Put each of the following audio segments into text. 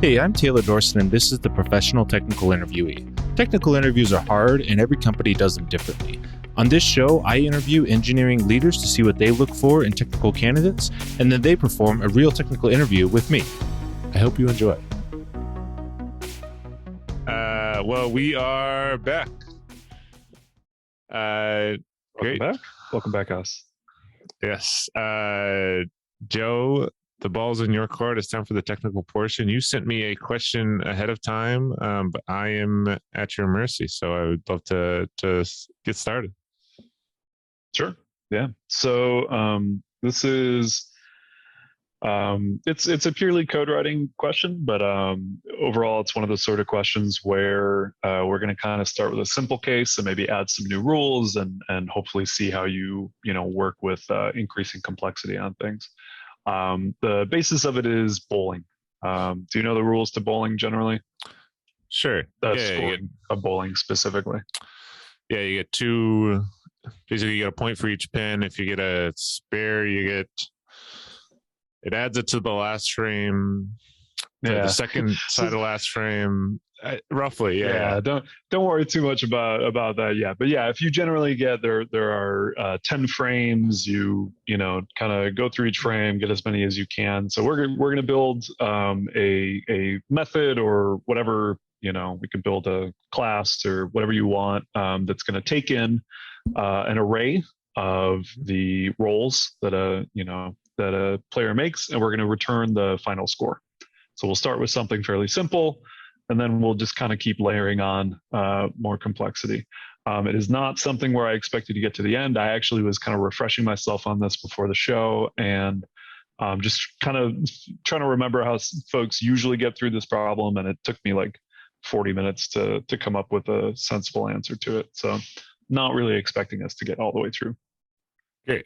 Hey, I'm Taylor Dorsett, and this is the Professional Technical Interviewee. Technical interviews are hard, and every company does them differently. On this show, I interview engineering leaders to see what they look for in technical candidates, and then they perform a real technical interview with me. I hope you enjoy. Well, we are back. Great. Welcome back, us. Yes. Joe, the ball's in your court. It's time for the technical portion. You sent me a question ahead of time, but I am at your mercy. So I would love to get started. Sure. Yeah. So this is it's a purely code writing question, but overall, it's one of those sort of questions where we're going to kind of start with a simple case and maybe add some new rules and hopefully see how you work with increasing complexity on things. The basis of it is bowling. Do you know the rules to bowling generally? Sure. Scoring of bowling specifically. Yeah, you get two. Basically, you get a point for each pin. If you get a spare, it adds it to the last frame. The second side of the last frame, roughly. Yeah. Don't worry too much about that yet. But yeah, if you generally get there are 10 frames. You kind of go through each frame, get as many as you can. So we're gonna build a method or whatever. We could build a class or whatever you want that's going to take in an array of the rolls that a player makes, and we're going to return the final score. So we'll start with something fairly simple, and then we'll just kind of keep layering on more complexity. It is not something where I expected to get to the end. I actually was kind of refreshing myself on this before the show, and just kind of trying to remember how folks usually get through this problem, and it took me like 40 minutes to come up with a sensible answer to it. So not really expecting us to get all the way through. Great.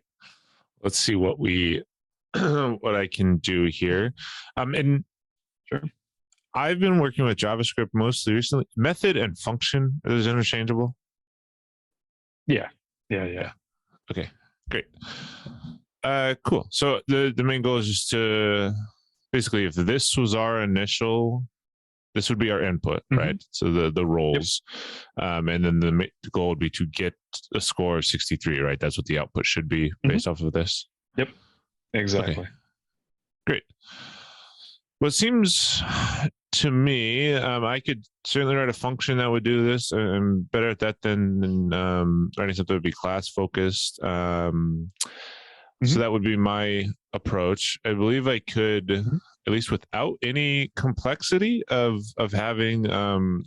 Let's see what what I can do here. And sure. I've been working with JavaScript mostly recently. Method and function, are those interchangeable? Yeah. Okay, great. Cool. So the main goal is just to basically, if this was our initial, this would be our input, right? So the roles, and then the goal would be to get a score of 63, right? That's what the output should be based off of this. Yep, exactly. Okay. Great. Well, it seems to me, I could certainly write a function that would do this. I'm better at that than writing something that would be class focused. So that would be my approach. I believe I could, at least without any complexity of having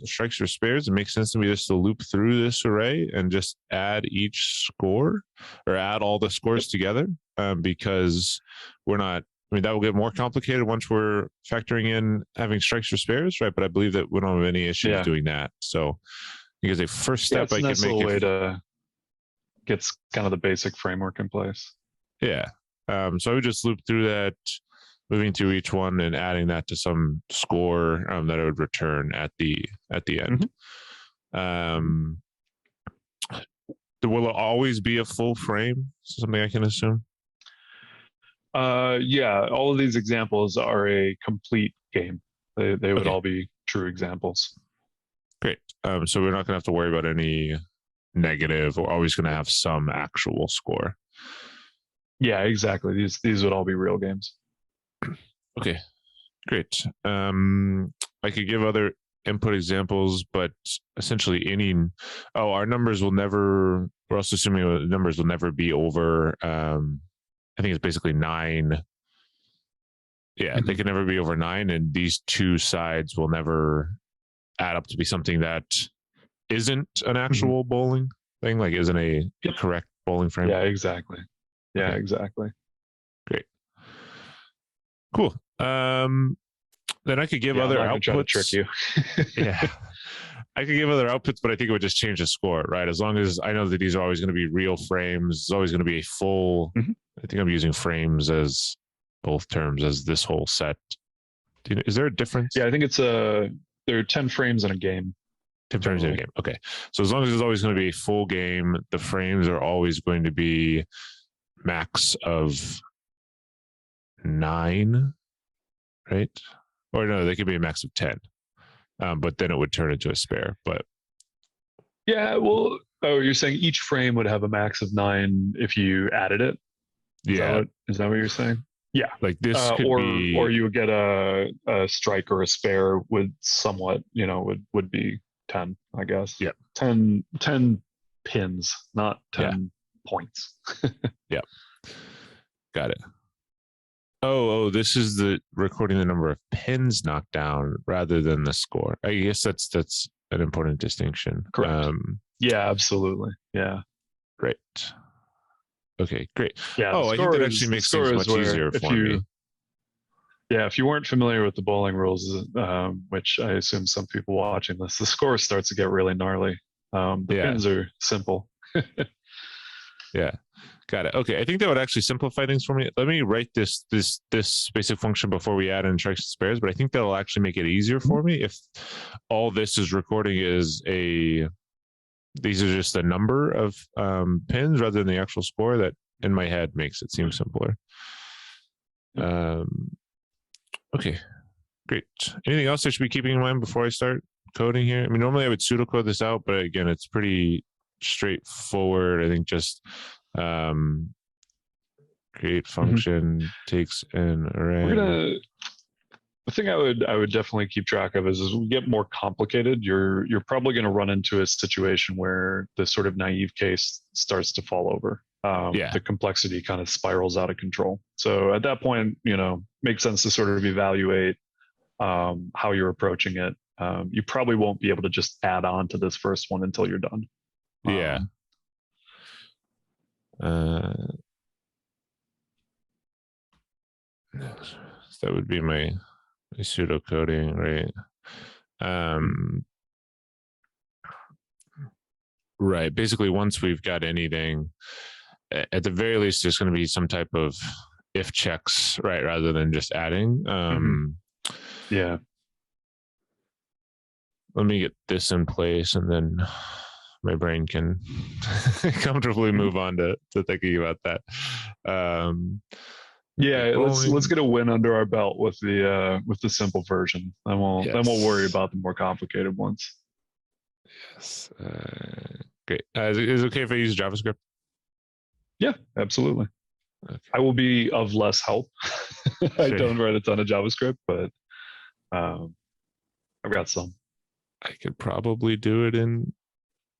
strikes or spares, it makes sense to me just to loop through this array and just add each score or add all the scores together, because that will get more complicated once we're factoring in having strikes or spares, right? But I believe that we don't have any issues doing that. So because a first step, I can make way to get kind of the basic framework in place. Yeah. So I would just loop through that, moving through each one and adding that to some score that I would return at the end. Will it always be a full frame? Something I can assume? Yeah, all of these examples are a complete game. They would all be true examples. Great. So we're not going to have to worry about any negative. We're always going to have some actual score. Yeah, exactly. These would all be real games. Okay, great. I could give other input examples, but essentially our numbers will never, we're also assuming the numbers will never be over, I think it's basically 9. Yeah, they can never be over 9, and these two sides will never add up to be something that isn't an actual bowling thing, like isn't a correct bowling frame. Yeah, exactly. Yeah, exactly. Great. Cool. Then I could give other outputs. Try to trick you. Yeah. I could give other outputs, but I think it would just change the score, right? As long as I know that these are always going to be real frames, it's always going to be a full. I think I'm using frames as both terms as this whole set. Is there a difference? Yeah, I think it's there are 10 frames in a game. 10 frames in a game. Okay. So as long as it's always going to be a full game, the frames are always going to be max of 9, right? Or no, they could be a max of 10. But then it would turn into a spare. But yeah, well, oh, you're saying each frame would have a max of 9 if you added it? Is that what you're saying? Yeah. Like this could be, or you would get a strike or a spare with somewhat, would be 10, I guess. Yeah. 10 pins, not 10 points. Yeah. Got it. Oh, this is the recording the number of pins knocked down rather than the score. I guess that's an important distinction. Correct. Yeah, absolutely. Yeah. Right. Okay, great. Yeah. I think that actually makes things much easier for me. Yeah, if you weren't familiar with the bowling rules, which I assume some people watching this, the score starts to get really gnarly. The pins are simple. Yeah, got it. Okay, I think that would actually simplify things for me. Let me write this basic function before we add in strikes and spares, but I think that'll actually make it easier for me if all this is recording is these are just the number of pins rather than the actual score. That in my head makes it seem simpler. Okay, great. Anything else I should be keeping in mind before I start coding here? I mean, normally I would pseudocode this out, but again, it's pretty straightforward. I think just create function takes an array. The thing I would definitely keep track of is as we get more complicated, you're probably going to run into a situation where the sort of naive case starts to fall over. The complexity kind of spirals out of control. So at that point, makes sense to sort of evaluate how you're approaching it. You probably won't be able to just add on to this first one until you're done. That would be my pseudocoding, right? Right. Basically, once we've got anything, at the very least, there's going to be some type of if checks, right, rather than just adding. Yeah. Let me get this in place, and then my brain can comfortably move on to thinking about that. Let's get a win under our belt with the simple version. Then we'll worry about the more complicated ones. Yes. Great. Is it okay if I use JavaScript? Yeah, absolutely. Okay. I will be of less help. I don't write a ton of JavaScript, but I've got some. I could probably do it in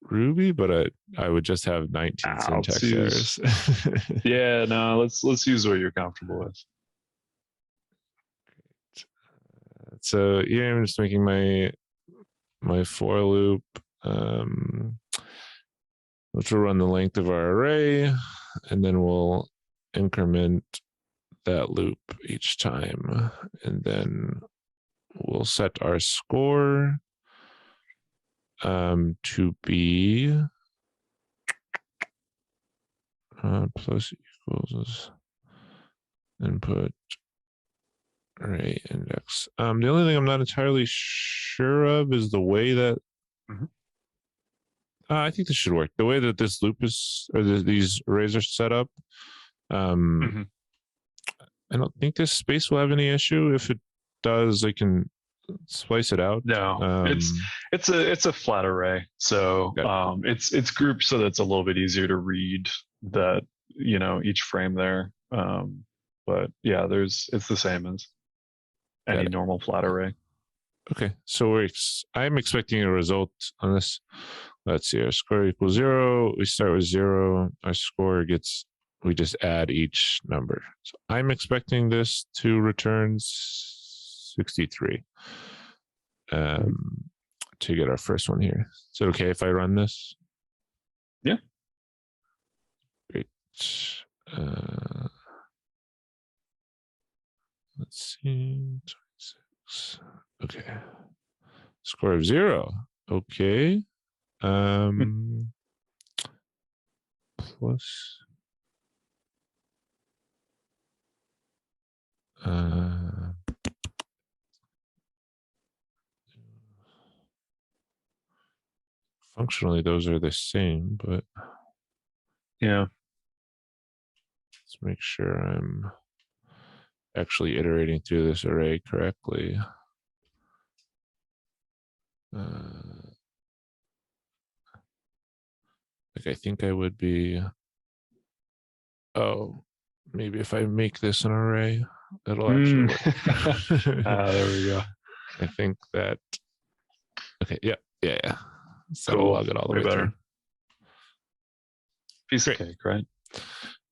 Ruby, but I would just have 19 syntax errors. Yeah, no, let's use what you're comfortable with. So here I'm just making my for loop, which will run the length of our array, and then we'll increment that loop each time, and then we'll set our score to be plus equals input array index. The only thing I'm not entirely sure of is the way that I think this should work. The way that this loop is, or these arrays are set up. I don't think this space will have any issue. If it does, I can splice it out. No, it's a flat array, so it's grouped so that it's a little bit easier to read that each frame there. But yeah, it's the same as any normal flat array. Okay, so I'm expecting a result on this. Let's see, our score equals 0. We start with 0. Our score we just add each number. So I'm expecting this to return 63 to get our first one here. Is it okay if I run this? Yeah. Great. Let's see. 26. Okay. Score of 0. Okay. Plus. functionally those are the same, but Yeah. let's make sure I'm actually iterating through this array correctly. Like I think I would be. Oh, maybe if I make this an array, it'll actually work. There we go. I think that. Okay. Yeah. So Cool. log it all the Way way better. through. Piece Great. of cake, right?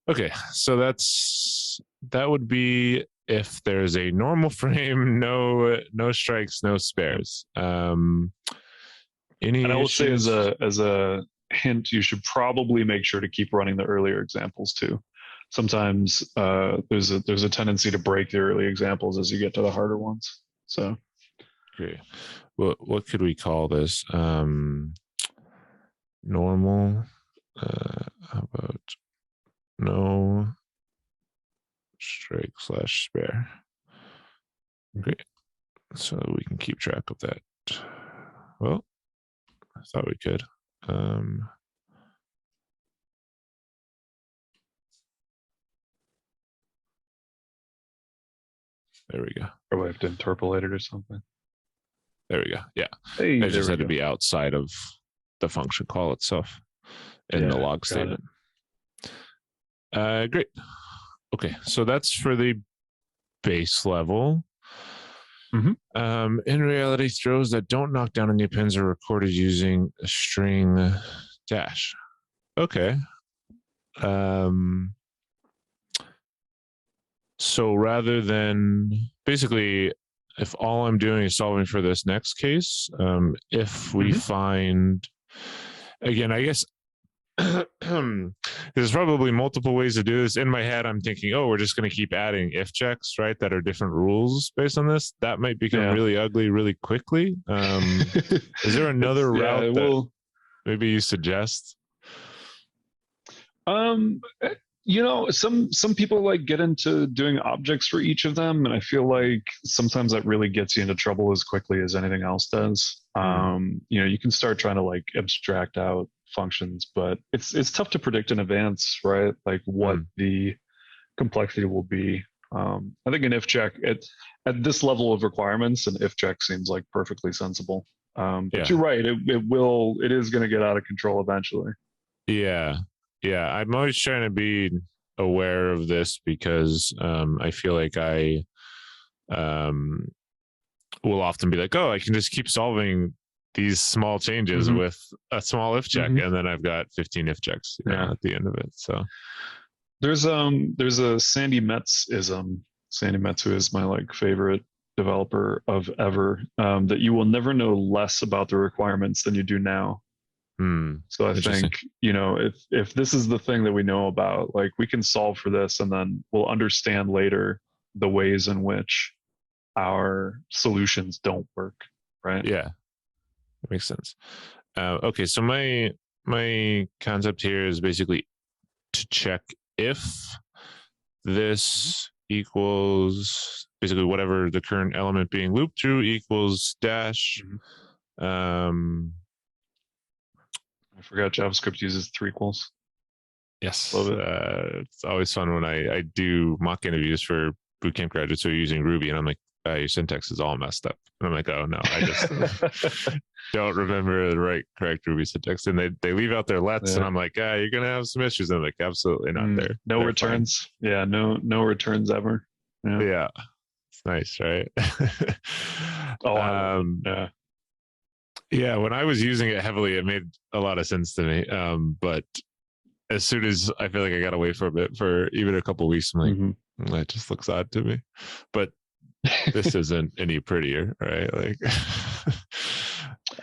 Okay, so that would be if there's a normal frame, no strikes, no spares. Any and I will issues? say as a hint, you should probably make sure to keep running the earlier examples too. Sometimes there's a tendency to break the early examples as you get to the harder ones. So, okay, what could we call this? Normal. How about no strike / spare? Great. So we can keep track of that. Well, I thought we could. There we go. or we have to interpolate it or something. There we go. Yeah. Hey, It just had to be outside of the function call itself in the log statement. Great. Okay. So that's for the base level. Mm-hmm. In reality, throws that don't knock down any appends are recorded using a string dash. Okay. So rather than basically, if all I'm doing is solving for this next case, if we find, again, I guess there's probably multiple ways to do this. In my head, I'm thinking, oh, we're just going to keep adding if checks, right? That are different rules based on this. That might become really ugly really quickly. Is there another route that maybe you suggest? Some people like get into doing objects for each of them, and I feel like sometimes that really gets you into trouble as quickly as anything else does. You can start trying to like abstract out functions, but it's tough to predict in advance, right? Like what the complexity will be. I think an if check at this level of requirements, an if check seems like perfectly sensible. But you're right, it is going to get out of control eventually. Yeah, I'm always trying to be aware of this because I feel like I will often be like, oh, I can just keep solving these small changes with a small if check, and then I've got 15 if checks at the end of it. So there's a Sandy Metz-ism. Sandy Metz, who is my like favorite developer of ever, that you will never know less about the requirements than you do now. So I think, if this is the thing that we know about, like we can solve for this and then we'll understand later the ways in which our solutions don't work. Right. Yeah. That makes sense. Okay. So my concept here is basically to check if this equals basically whatever the current element being looped through equals dash. I forgot JavaScript uses 3 equals. Yes. It's always fun when I do mock interviews for bootcamp graduates who are using Ruby, and I'm like, your syntax is all messed up. And I'm like, oh no, I just don't remember the correct Ruby syntax. And they leave out their lets, and I'm like, you're gonna have some issues. And I'm like, absolutely not there. No returns. Fine. Yeah, no returns ever. Yeah. It's nice, right? Yeah, when I was using it heavily, it made a lot of sense to me. But as soon as I feel like I got away from it for even a couple of weeks, I'm like, that just looks odd to me. But this isn't any prettier, right? Like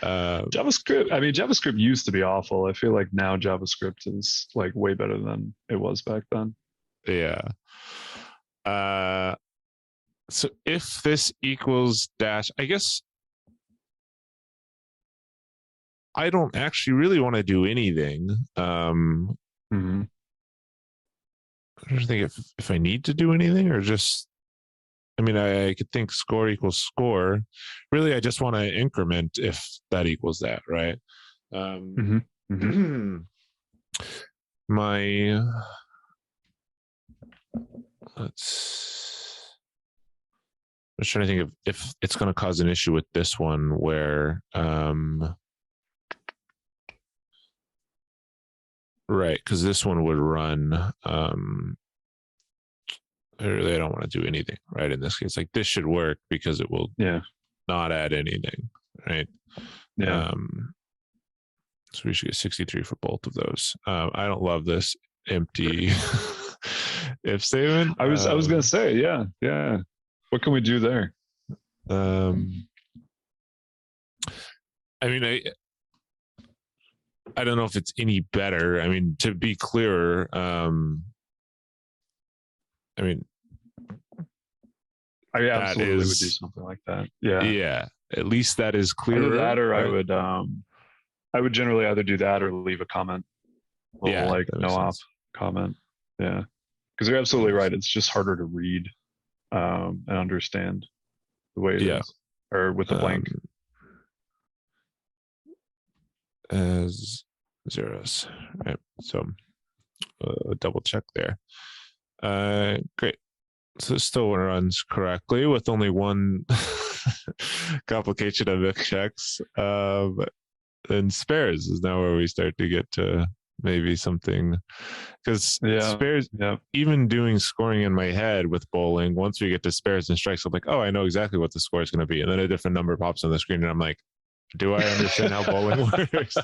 JavaScript used to be awful. I feel like now JavaScript is like way better than it was back then. Yeah. So if this equals dash, I guess I don't actually really want to do anything. I'm trying to think if I need to do anything or just, I could think score equals score. Really, I just want to increment if that equals that, right? My let's I'm just trying to think of if it's going to cause an issue with this one where right, because this one would run they don't want to do anything, right? In this case, like this should work because it will not add anything, right? So we should get 63 for both of those. I don't love this empty if statement. I was gonna say, yeah. What can we do there? I mean, I don't know if it's any better. I mean, to be clearer, I mean, I absolutely would do something like that. Yeah. At least that is clear. Either that, or right? I would generally either do that or leave a comment. Like no op comment. Yeah. Because you're absolutely right. It's just harder to read and understand the way it is. Or with a blank. As zeros. Right. So double check there. Great. So it still runs correctly with only one complication of if checks. And spares is now where we start to get to maybe something, because spares, even doing scoring in my head with bowling, once we get to spares and strikes, I'm like, oh, I know exactly what the score is going to be. And then a different number pops on the screen and I'm like, do I understand how bowling works?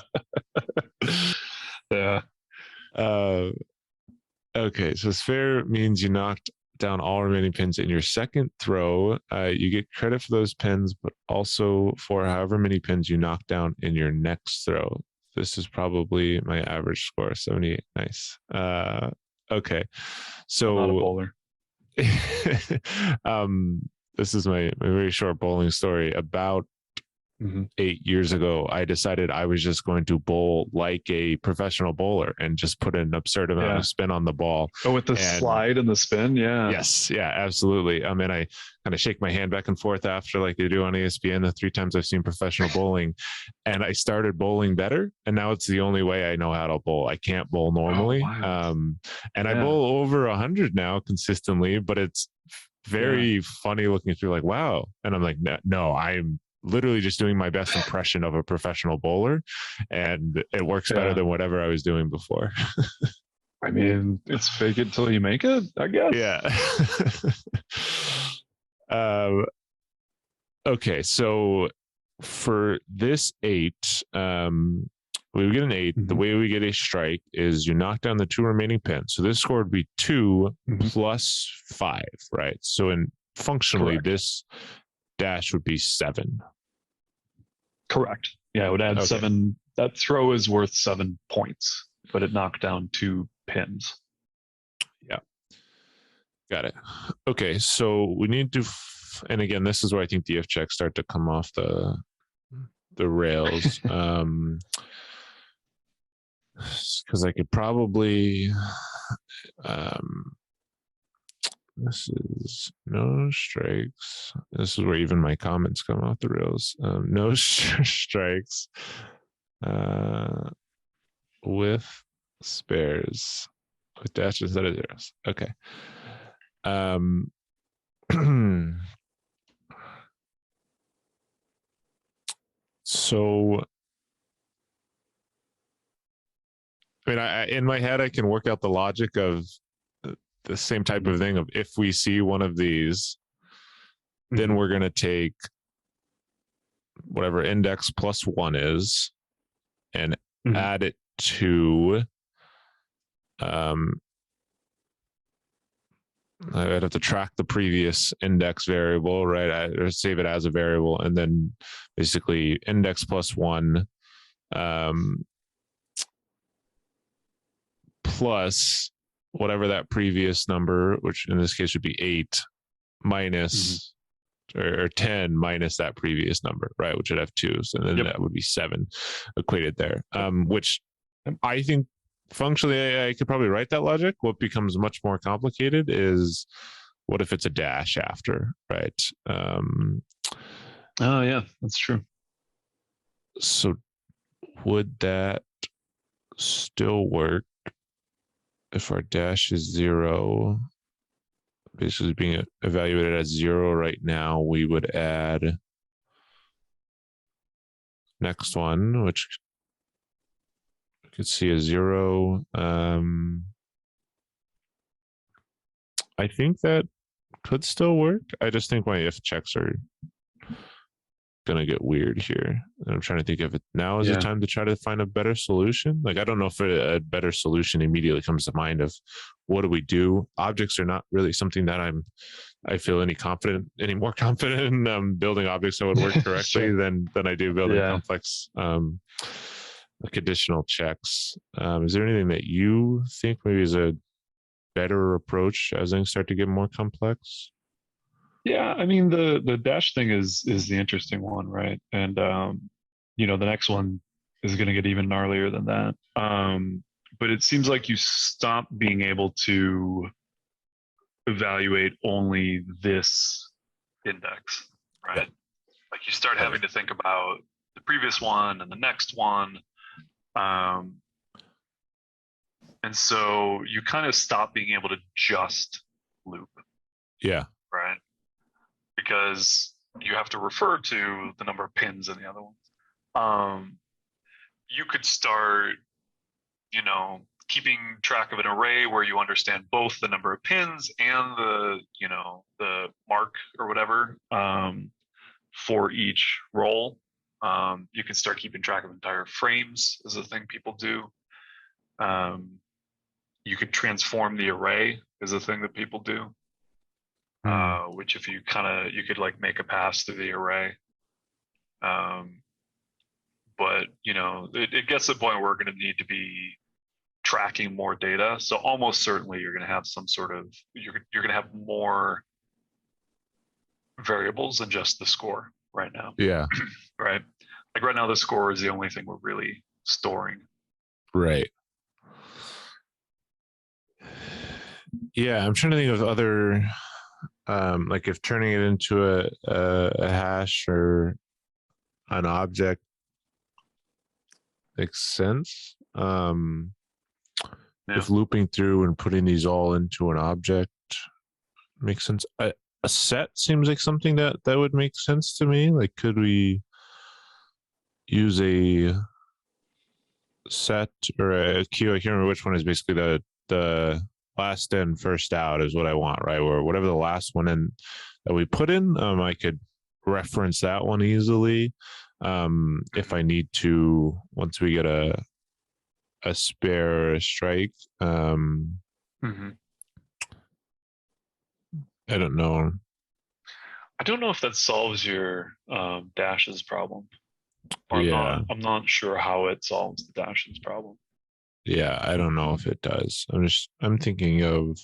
Okay, so spare means you knocked down all remaining pins in your second throw. You get credit for those pins, but also for however many pins you knock down in your next throw. This is probably my average score, 78. Nice. Okay, so I'm not a bowler. This is my very short bowling story. About 8 years ago, I decided I was just going to bowl like a professional bowler and just put an absurd amount of spin on the ball. Oh, with the slide and the spin? Yeah. Yes. Yeah, absolutely. I mean, I kind of shake my hand back and forth after, like they do on ESPN, the 3 times I've seen professional bowling. And I started bowling better. And now it's the only way I know how to bowl. I can't bowl normally. And I bowl over 100 now consistently, but it's very funny looking through, like, wow. And I'm like, no, I'm literally just doing my best impression of a professional bowler, and it works better than whatever I was doing before. I mean, it's fake it till you make it, I guess. Yeah. Okay, so for this 8, we would get an 8. The way we get a strike is you knock down the 2 remaining pins. So this score would be 2 plus 5, right? So functionally, this dash would be 7. Correct. Yeah, it would add 7. That throw is worth 7 points, but it knocked down 2 pins. Yeah. Got it. Okay, so we need to, and again, this is where I think the if checks start to come off the rails. Because I could probably, this is no strikes. This is where even my comments come off the rails. No strikes with spares with dash instead of zeros. Okay. So, I mean, in my head, I can work out the logic of the same type of thing of, if we see one of these, then we're going to take whatever index plus 1 is and add it to, I'd have to track the previous index variable, right? Or save it as a variable, and then basically index plus 1 plus whatever that previous number, which in this case would be 8, minus or 10 minus that previous number, right? Which would have 2. So then that would be 7 equated there. Which I think functionally I could probably write that logic. What becomes much more complicated is, what if it's a dash after, right? Oh yeah, that's true. So would that still work if our dash is 0? Basically being evaluated as 0 right now, we would add next one, which you could see a 0. I think that could still work. I just think my if checks are gonna get weird here. And I'm trying to think if now is the time to try to find a better solution. Like, I don't know if a better solution immediately comes to mind of what do we do. Objects are not really something that I feel any more confident in building objects that would work correctly than I do building complex like additional checks. Is there anything that you think maybe is a better approach as things start to get more complex? Yeah, I mean the dash thing is the interesting one, right? And the next one is going to get even gnarlier than that. But it seems like you stop being able to evaluate only this index, right? Yeah. Like you start having to think about the previous one and the next one. And so you kind of stop being able to just loop. Yeah. Right. Because you have to refer to the number of pins in the other ones. You could start, keeping track of an array where you understand both the number of pins and the mark or whatever for each roll. You can start keeping track of entire frames is a thing people do. You could transform the array is a thing that people do. Which if you could like make a pass through the array. But it gets to the point where we're going to need to be tracking more data. So almost certainly you're going to have some sort of, you're going to have more variables than just the score right now. Yeah. Right. Like right now, the score is the only thing we're really storing. Right. Yeah. I'm trying to think of other, like if turning it into a hash or an object makes sense. If looping through and putting these all into an object makes sense. A set seems like something that would make sense to me. Like, could we use a set or a queue? I can't remember which one is basically the last in, first out is what I want, right? Or whatever the last one in that we put in, I could reference that one easily. If I need to, once we get a spare or a strike. I don't know. I don't know if that solves your dashes problem. Or I'm not sure how it solves the dashes problem. Yeah, I don't know if it does. I'm thinking of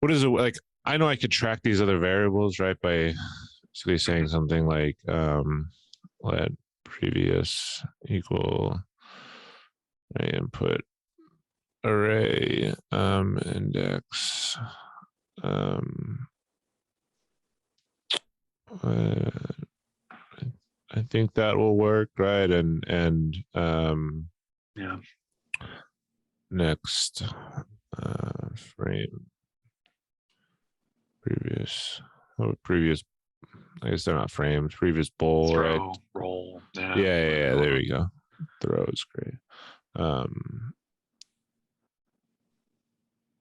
what is it like? I know I could track these other variables, right? By basically saying something like let previous equal input array index I think that will work, right? And next frame previous I guess they're not frames, previous bowl, throw, right? Roll. Yeah, there we go. Throw is great.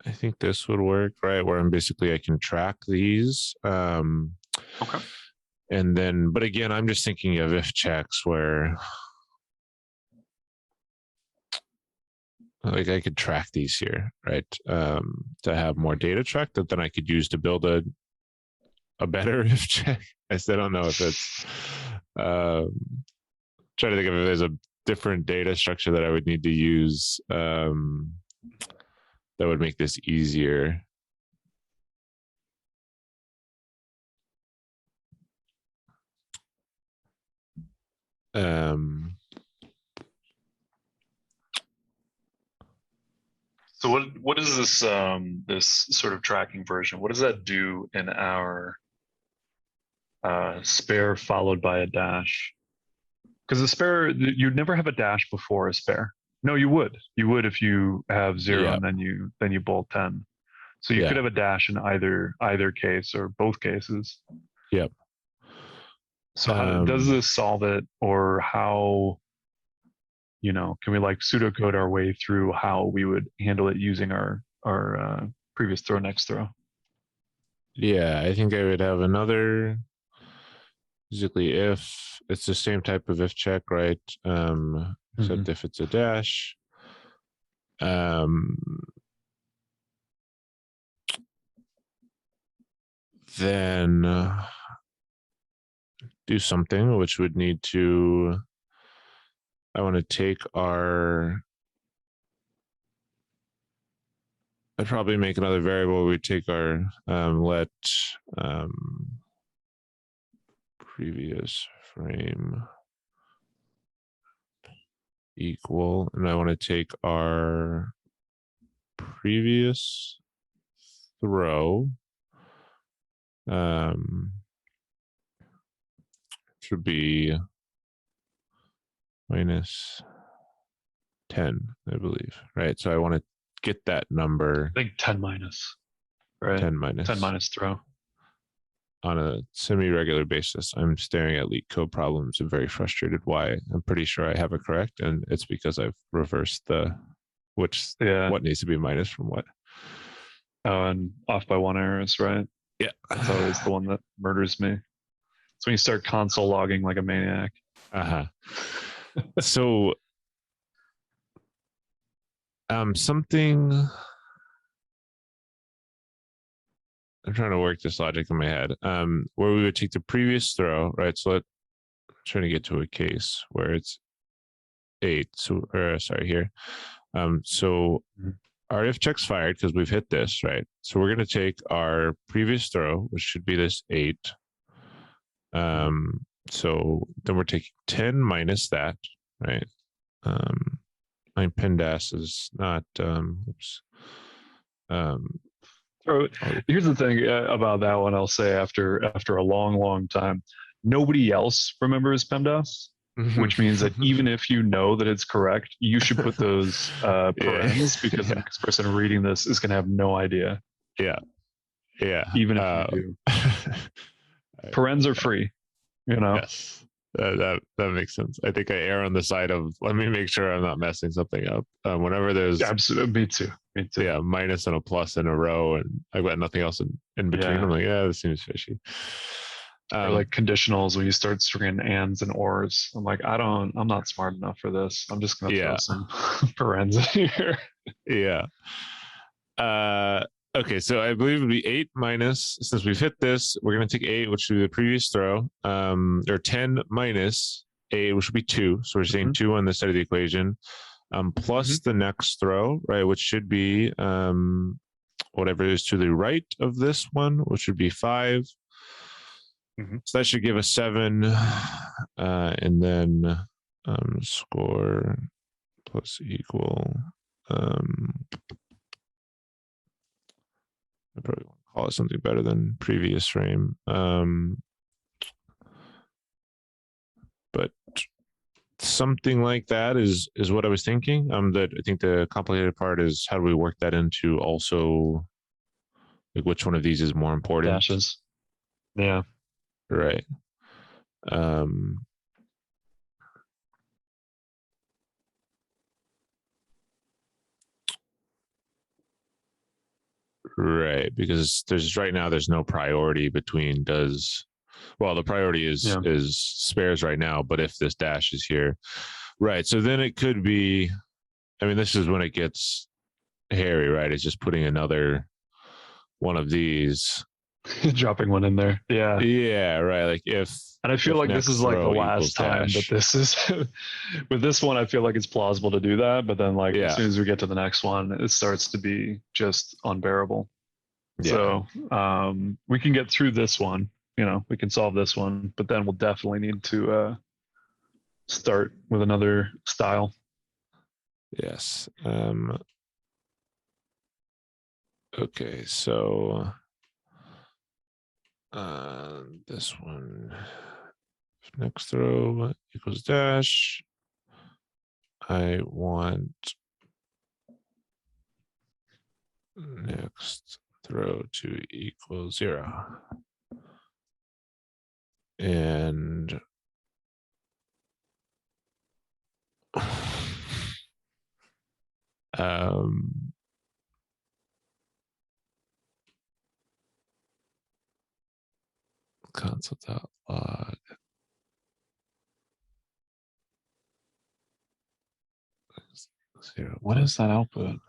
I think this would work, right? Where I can track these. Okay. And then, but again, I'm just thinking of if checks where like I could track these here, right? To have more data tracked that then I could use to build a better if check. I still don't know if it's trying to think of if there's a different data structure that I would need to use that would make this easier. So what is this this sort of tracking version? What does that do in our spare followed by a dash? Because a spare, you'd never have a dash before a spare. No, you would. You would if you have 0 Yeah. and then you bolt 10. So you could Yeah. have a dash in either case or both cases. Yep. So how does this solve it, or how, can we like pseudocode our way through how we would handle it using our previous throw next throw? Yeah, I think I would have another, basically if it's the same type of if check, right? Except if it's a dash. Then do something which would need to, I want to take I'd probably make another variable. We take our let previous frame equal, and I want to take our previous throw should be minus 10, I believe, right? So I want to get that number. I think 10 minus, right? 10 minus. 10 minus throw. On a semi-regular basis. I'm staring at leak code problems and very frustrated why. I'm pretty sure I have it correct, and it's because I've reversed what needs to be minus from what. Oh, and off by 1 errors, right? Yeah. That's always the one that murders me. It's when you start console logging like a maniac. So something, I'm trying to work this logic in my head, where we would take the previous throw, right? So I'm trying to get to a case where it's 8. So, here. So our if check's fired because we've hit this, right? So we're going to take our previous throw, which should be this 8. So then we're taking 10 minus that, right? My PEMDAS is not, oops. Here's the thing about that one. I'll say after a long time, nobody else remembers PEMDAS, which means that even if you know that it's correct, you should put those parens because the next person reading this is going to have no idea. Yeah. Even if you do. Parens are free, Yes. That makes sense. I think I err on the side of let me make sure I'm not messing something up. Whenever there's absolutely, me too. Yeah, minus and a plus in a row, and I've got nothing else in between. I'm like, this seems fishy. Or like conditionals when you start stringing ands and ors. I'm like, I'm not smart enough for this. I'm just gonna throw some parens in here. Yeah. Okay, so I believe it would be 8 minus, since we've hit this, we're going to take 8, which would be the previous throw, or 10 minus 8, which would be 2. So we're saying 2 on this side of the equation, plus the next throw, right, which should be whatever is to the right of this one, which would be 5. So that should give us 7, and then score plus equal. I probably want to call it something better than previous frame. But something like that is what I was thinking. That I think the complicated part is how do we work that into also, like, which one of these is more important? Dashes. Yeah. Right. Right, because there's no priority between the priority is spares right now, but if this dash is here, right, so then it could be, I mean, this is when it gets hairy, right? It's just putting another one of these, dropping one in there. Yeah, right. Like and I feel like this is like the last time that this is with this one. I feel like it's plausible to do that, but then like as soon as we get to the next one, it starts to be just unbearable. So we can get through this one, we can solve this one, but then we'll definitely need to start with another style. Yes. Okay, so this one next throw equals dash. I want next throw to equal 0. And console.log. What is that output?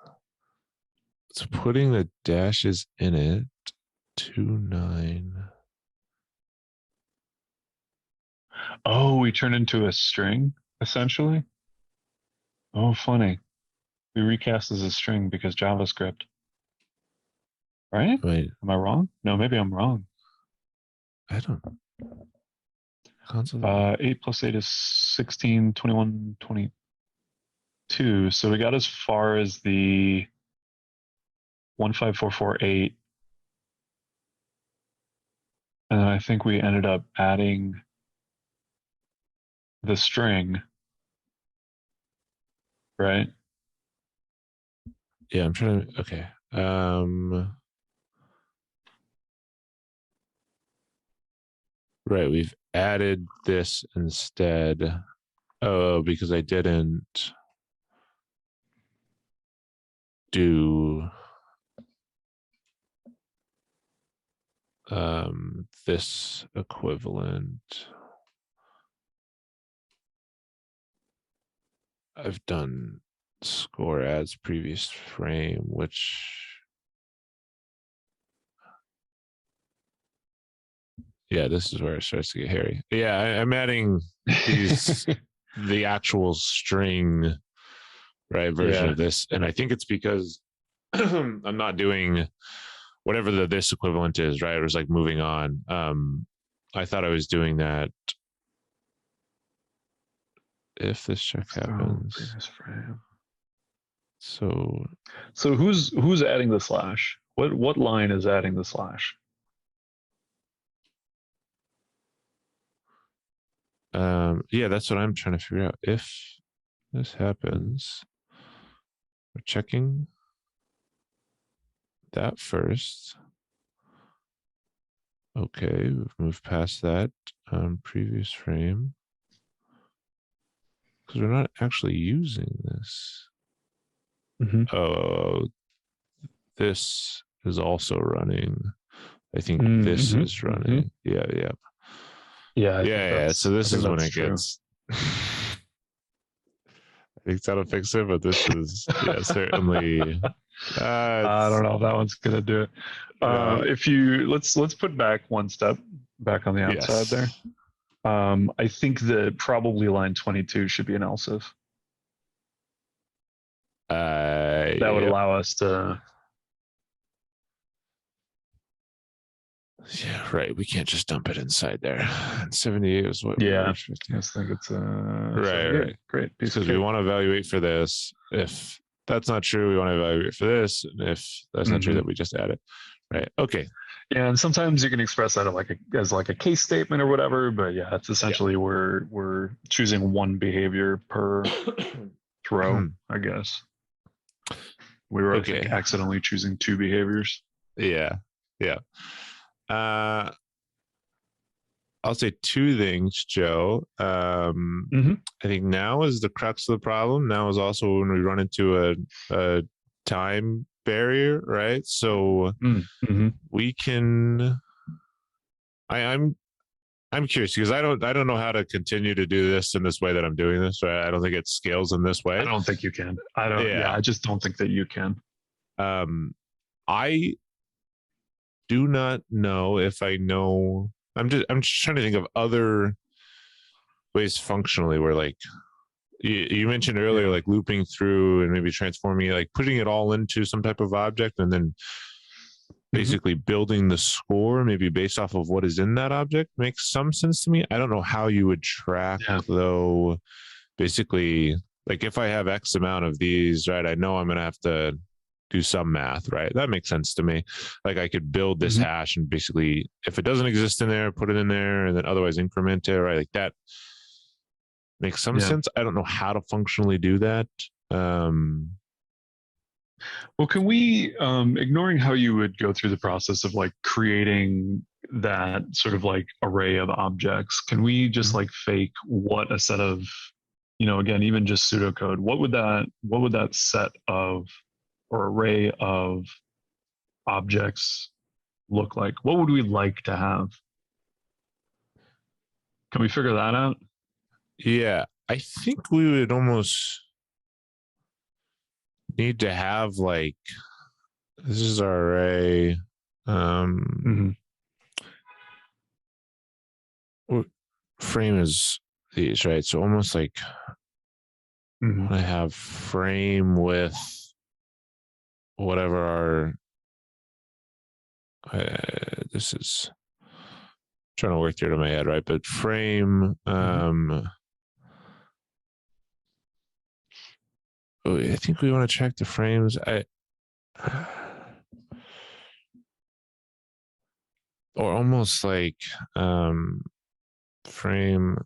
It's putting the dashes in it. 2.9. Oh, we turn into a string, essentially? Oh, funny. We recast as a string because JavaScript. Right? Wait, Am I wrong? No, maybe I'm wrong. I don't know. Console. 8 plus 8 is 16, 21, 22. So we got as far as the 15448. And then I think we ended up adding the string, right? Yeah, I'm trying to. Okay. Right, we've added this instead. Oh, because I didn't do this equivalent. I've done score as previous frame, which, yeah, this is where it starts to get hairy. Yeah, I'm adding these the actual string, right, version of this, and I think it's because I'm not doing whatever this equivalent is, right? It was like moving on. I thought I was doing that. If this check happens, previous frame. So who's adding the slash? What line is adding the slash? Yeah, that's what I'm trying to figure out. If this happens, we're checking that first. Okay, we've moved past that previous frame because we're not actually using this. Oh, this is also running. I think this is running. Yeah. So this is when it gets. I think that'll fix it, but this is certainly. I don't know if that one's gonna do it. If you let's put back one step back on the outside there. I think that probably line 22 should be an else if. That would allow us to. Yeah, right. We can't just dump it inside there. 78 is what. Yeah, I just think it's right. Great. Because we want to evaluate for this. If that's not true, we want to evaluate for this. And if that's not true, that we just add it. Right. Okay. Yeah, and sometimes you can express that as a case statement or whatever. But yeah, it's essentially we're choosing one behavior per throw, I guess. We were accidentally choosing two behaviors. Yeah. I'll say two things, Joe. I think now is the crux of the problem. Now is also when we run into a time barrier, right? So we can. I'm curious because I don't know how to continue to do this in this way that I'm doing this. Right? I don't think it scales in this way. I don't think you can. I just don't think that you can. I do not know if I know. I'm just trying to think of other ways functionally where, like, you mentioned earlier, like looping through and maybe transforming it, like putting it all into some type of object and then basically building the score maybe based off of what is in that object makes some sense to me. I don't know how you would track though. Basically, like if I have X amount of these, right, I know I'm going to have to do some math, right? That makes sense to me. Like I could build this hash and basically, if it doesn't exist in there, put it in there, and then otherwise increment it, right? Like that makes some sense. I don't know how to functionally do that. Well, can we, ignoring how you would go through the process of like creating that sort of like array of objects, can we just like fake what a set of, again, even just pseudocode, what would that set of or array of objects look like? What would we like to have? Can we figure that out? Yeah, I think we would almost need to have like, this is our array. Frame is these, right? So almost like I have frame with whatever our this is trying to work through it in my head, right? But frame I think we want to check the frames. Or almost like frame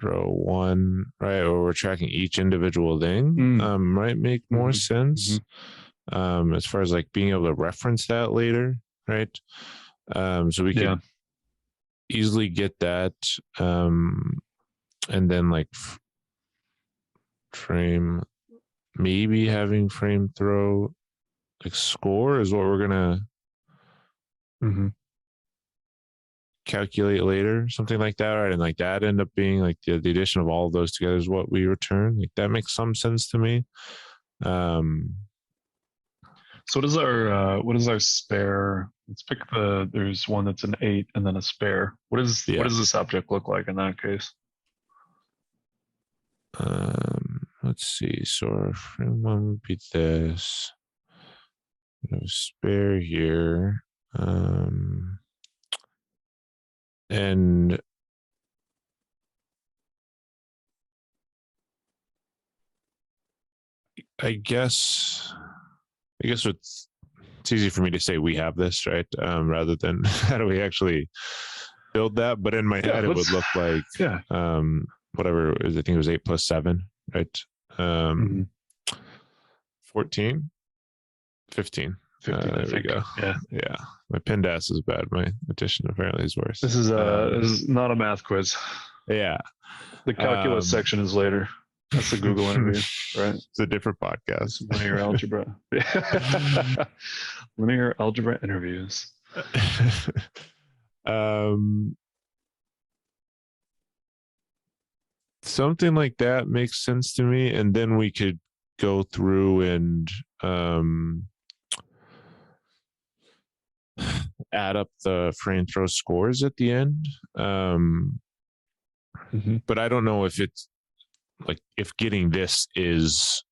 throw one, right? Or we're tracking each individual thing, might make more sense. As far as like being able to reference that later, right? So we could easily get that. And then like frame, maybe having frame throw like score is what we're gonna calculate later, something like that, right? And like that end up being like the addition of all of those together is what we return. Like that makes some sense to me. So what is our spare? Let's pick there's one that's an 8 and then a spare. What does this object look like in that case? Let's see. So our frame one would be this. We have a spare here. And I guess it's easy for me to say we have this, right? Rather than how do we actually build that? But in my head, it would look like whatever it is. I think it was 8 plus 7, right? 14, 15. There we go. Yeah. My PINDAS is bad. My addition apparently is worse. This is not a math quiz. Yeah. The calculus section is later. That's a Google interview, right? It's a different podcast. Linear algebra. Linear algebra interviews. Something like that makes sense to me. And then we could go through and add up the frame throw scores at the end. But I don't know if it's like, if getting this is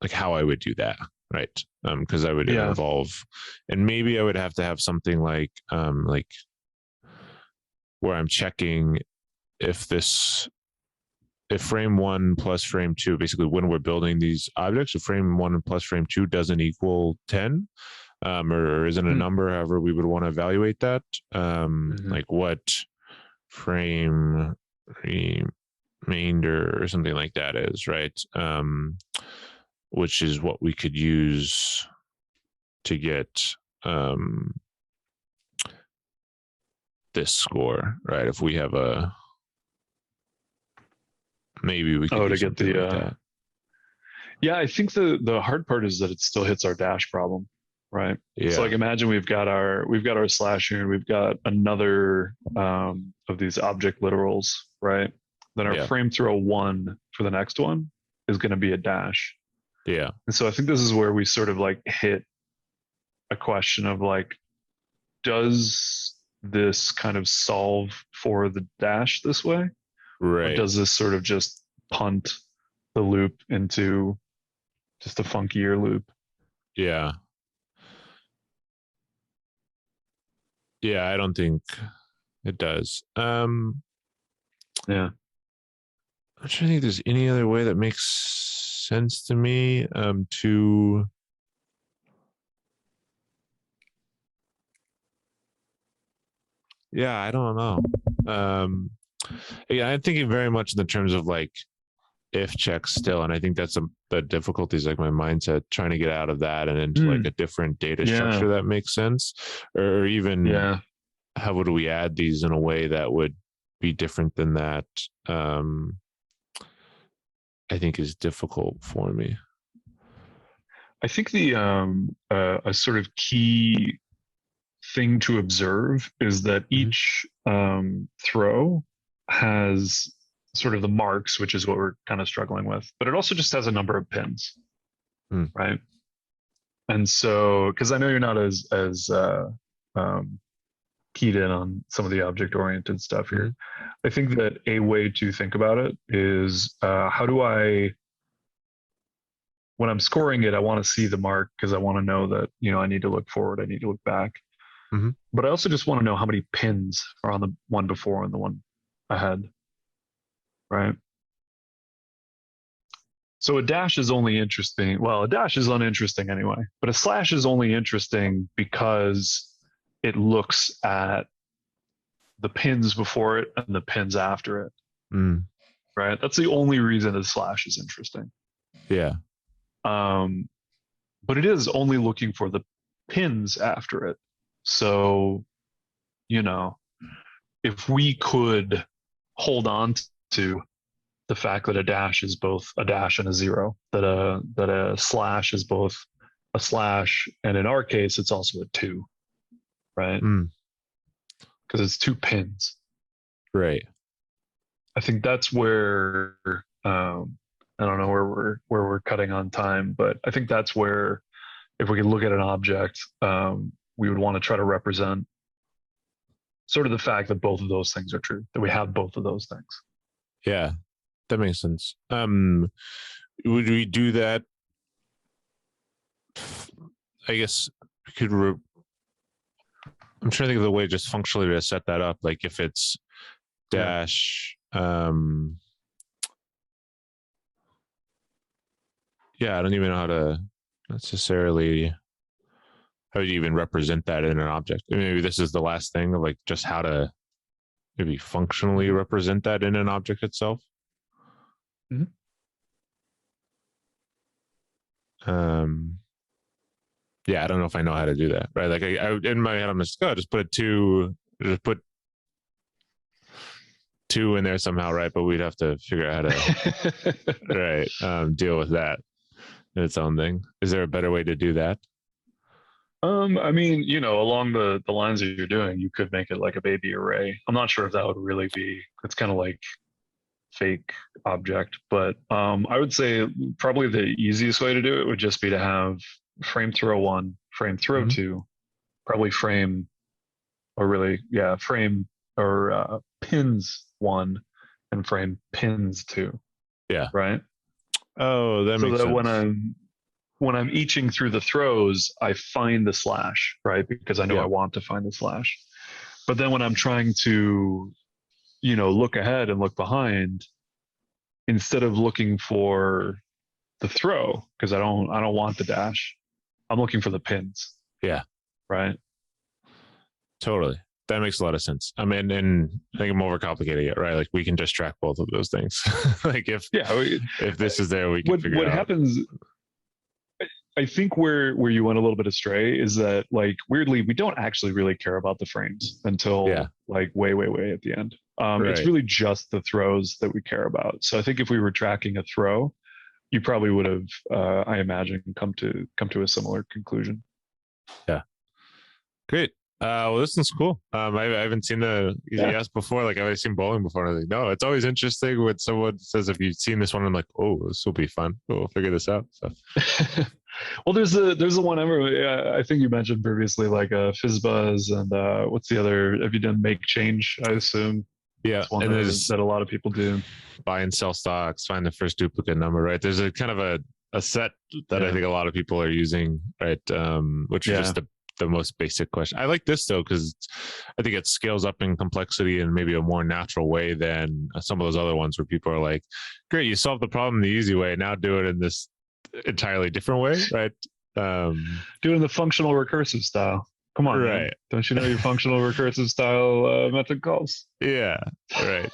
like how I would do that, right? Because I would involve, and maybe I would have to have something like where I'm checking if frame 1 plus frame 2, basically when we're building these objects, if frame 1 plus frame 2 doesn't equal 10, or isn't a number, however we would want to evaluate that, like what frame remainder or something like that is, right? Which is what we could use to get this score, right? If we have maybe we could to get the like that. Yeah, I think the hard part is that it still hits our dash problem, right? So like imagine we've got our slash here and we've got another of these object literals, right? Then our frame throw 1 for the next one is going to be a dash. Yeah. And so I think this is where we sort of like hit a question of like, does this kind of solve for the dash this way? Right. Or does this sort of just punt the loop into just a funkier loop? Yeah. Yeah, I don't think it does. Yeah. I'm trying to think if there's any other way that makes sense to me to Yeah, I don't know. Yeah, I'm thinking very much in the terms of like if checks still, and I think that's the difficulty is like my mindset trying to get out of that and into like a different data Yeah. structure that makes sense, or even Yeah. how would we add these in a way that would be different than that. I think is difficult for me. I think the a sort of key thing to observe is that Mhm. each throw has sort of the marks, which is what we're kind of struggling with, but it also just has a number of pins, Hmm. right? And so, because I know you're not as um, keyed in on some of the object oriented stuff here, Mhm. I think that a way to think about it is how do I, when I'm scoring it, I want to see the mark because I want to know that, you know, I need to look forward, I need to look back. Mhm. But I also just want to know how many pins are on the one before and the one ahead, right? So a dash is only interesting. Well, a dash is uninteresting anyway, but a slash is only interesting because it looks at the pins before it and the pins after it, Mm. right? That's the only reason a slash is interesting. Yeah. Um, but it is only looking for the pins after it. So, you know, if we could hold on to the fact that a dash is both a dash and a zero, that a slash is both a slash, and in our case, it's also a two, right? Mm. Because it's two pins. Right. I think that's where I don't know where we're cutting on time, but I think that's where if we could look at an object, we would want to try to represent sort of the fact that both of those things are true, that we have both of those things. Yeah, that makes sense. Would we do that? I guess we could. I'm trying to think of the way just functionally to set that up. Like if it's Yeah. dash, yeah, I don't even know how to necessarily how do you even represent that in an object. I mean, maybe this is the last thing of like just how to maybe functionally Mm-hmm. represent that in an object itself. Mm-hmm. Um, yeah, I don't know if I know how to do that. Right, like I in my head, I'm just just put just put two in there somehow, right? But we'd have to figure out how to right deal with that in its own thing. Is there a better way to do that? I mean, you know, along the lines that you're doing, you could make it like a baby array. I'm not sure if that would really be. It's kind of like fake object, but I would say probably the easiest way to do it would just be to have frame throw one, frame throw Mm-hmm. two, probably frame or really yeah frame or pins one and frame pins two, Yeah. right? Oh, that So makes that sense. when I'm eaching through the throws, I find the slash, right? Because I know I Yeah. want to find the slash. But then when I'm trying to, you know, look ahead and look behind, instead of looking for the throw, because I don't want the dash, I'm looking for the pins, Yeah. right? Totally. That makes a lot of sense. I mean, and I think I'm overcomplicating it, right? Like we can just track both of those things. Like Yeah. if this is there, we can figure it What out. happens I think where you went a little bit astray is that like weirdly we don't actually really care about the frames Yeah. until like way at the end. It's Right. really just the throws that we care about. So I think if we were tracking a throw, you probably would have, I imagine, come to a similar conclusion. Yeah. Great. Well, this one's cool. I haven't seen the Yeah. ES before. Like I've seen bowling before. And I was like, no, it's always interesting when someone says, if you've seen this one, I'm like, oh, this will be fun. We'll figure this out. So Well, there's the one I think you mentioned previously, like Fizzbuzz and what's the other? Have you done Make Change? I assume yeah. it's one And there's that a lot of people do. buy and sell stocks, find the first duplicate number, right? There's a kind of a set that I Yeah. think a lot of people are using, right? Which is Yeah. just the most basic question. I like this though, because I think it scales up in complexity in maybe a more natural way than some of those other ones where people are like, great, you solved the problem the easy way. Now do it in this entirely different way, right? Doing the functional recursive style. Come on, man. Right. Don't you know your functional recursive style method calls? Yeah. Right.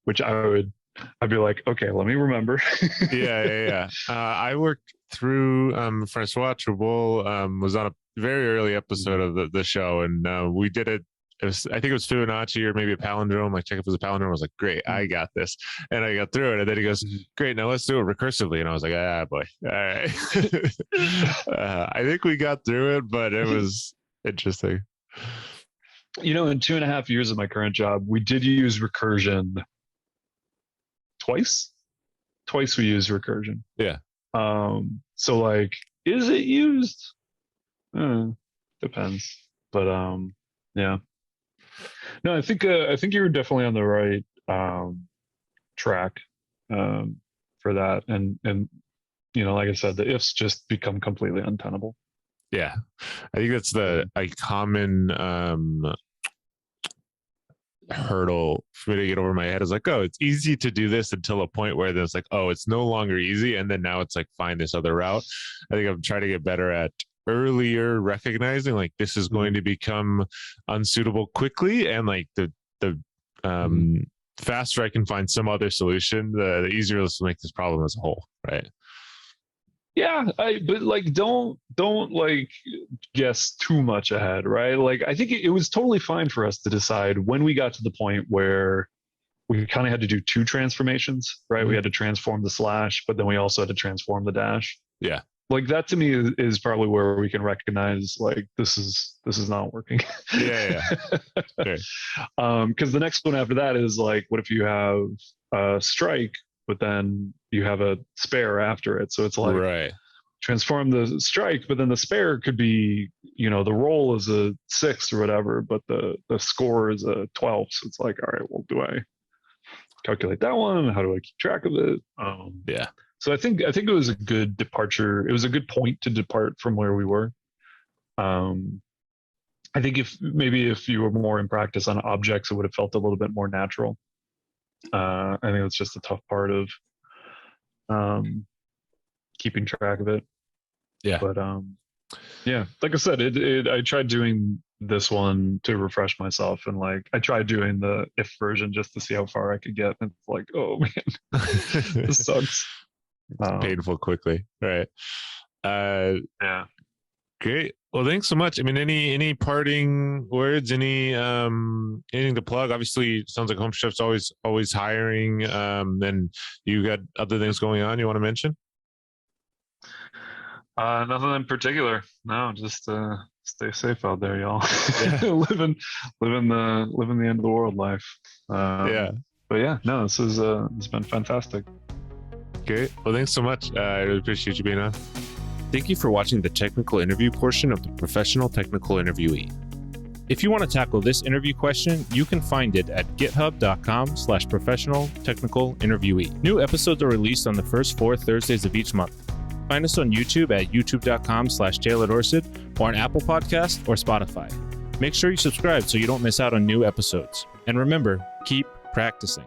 Which I'd be like, okay, let me remember. Yeah. I worked through Francois Trouble was on a very early episode of the show, and we did it. I think it was Fibonacci or maybe a palindrome. Like, check if it was a palindrome. I was like, great, I got this. And I got through it. And then he goes, great, now let's do it recursively. And I was like, boy. All right. I think we got through it, but it was interesting. In 2.5 years of my current job, we did use recursion twice. Twice we used recursion. Yeah. So like, is it used? Depends. But yeah. No, I think you were definitely on the right track for that, and like I said, the ifs just become completely untenable. Yeah, I think that's a common hurdle for me to get over my head. Is like, oh, it's easy to do this until a point where there's like, oh, it's no longer easy, and then now it's like, find this other route. I think I'm trying to get better at earlier recognizing like this is going to become unsuitable quickly, and like the faster I can find some other solution, the easier it is to make this problem as a whole, right? Yeah, but like don't like guess too much ahead, right? Like I think it was totally fine for us to decide when we got to the point where we kind of had to do two transformations, right? We had to transform the slash, but then we also had to transform the dash. Yeah. Like that to me is probably where we can recognize like this is not working. Yeah. Okay. Because the next one after that is like, what if you have a strike, but then you have a spare after it? So it's like, right, transform the strike, but then the spare could be, the roll is a 6 or whatever, but the score is a 12. So it's like, all right, well, do I calculate that one? How do I keep track of it? Yeah. So I think it was a good departure. It was a good point to depart from where we were. I think if you were more in practice on objects, it would have felt a little bit more natural. I think it's just a tough part of keeping track of it. Yeah. But yeah, like I said, I tried doing this one to refresh myself, and like I tried doing the if version just to see how far I could get. And it's like, oh man, this sucks. Painful quickly, right? Yeah. Great. Well, thanks so much. I mean, any parting words? Anything to plug? Obviously, it sounds like Home Chef's always hiring. And you got other things going on you want to mention? Nothing in particular. No, just stay safe out there, y'all. Yeah. living the end of the world life. Yeah. But yeah, no, it's been fantastic. Great. Well, thanks so much. I really appreciate you being on. Thank you for watching the technical interview portion of the Professional Technical Interviewee. If you want to tackle this interview question, you can find it at github.com/professional technical interviewee. New episodes are released on the first 4 Thursdays of each month. Find us on YouTube at youtube.com/Taylor Dorsett or on Apple Podcasts or Spotify. Make sure you subscribe so you don't miss out on new episodes. And remember, keep practicing.